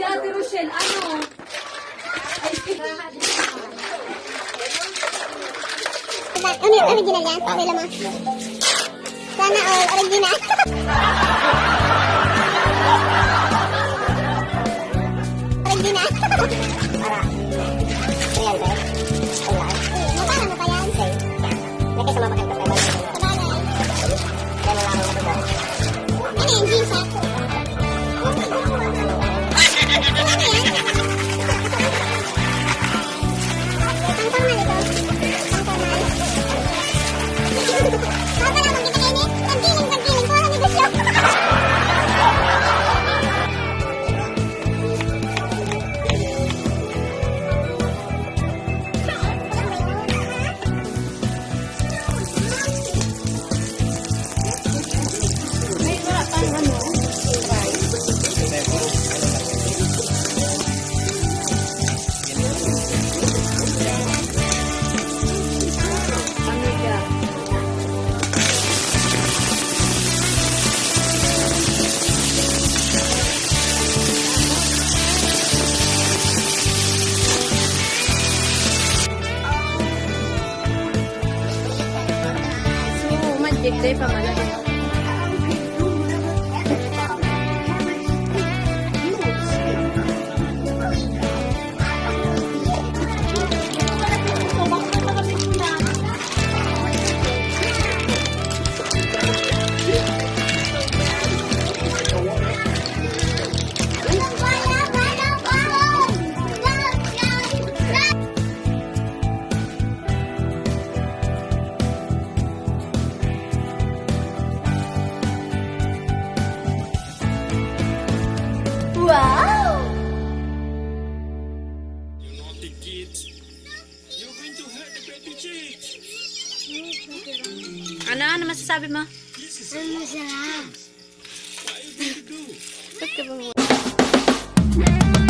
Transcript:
Hindi, Ate Rochelle, ano? Ano yung original yan? Pakila mo. Sana all original. Original. Para. Real ba? Real. Magkano mo pa yan? Laki sa mga pakita pa. Sabagay. Kaya mo lang ako ito. Ano yung jeans ha? Ano yan? Day pa malaki. Wow! You naughty kids. You're going to hurt the baby chicks. Ano? Ano masasabi mo? This is Ang masarap. what are you going to do? Ba't ka bang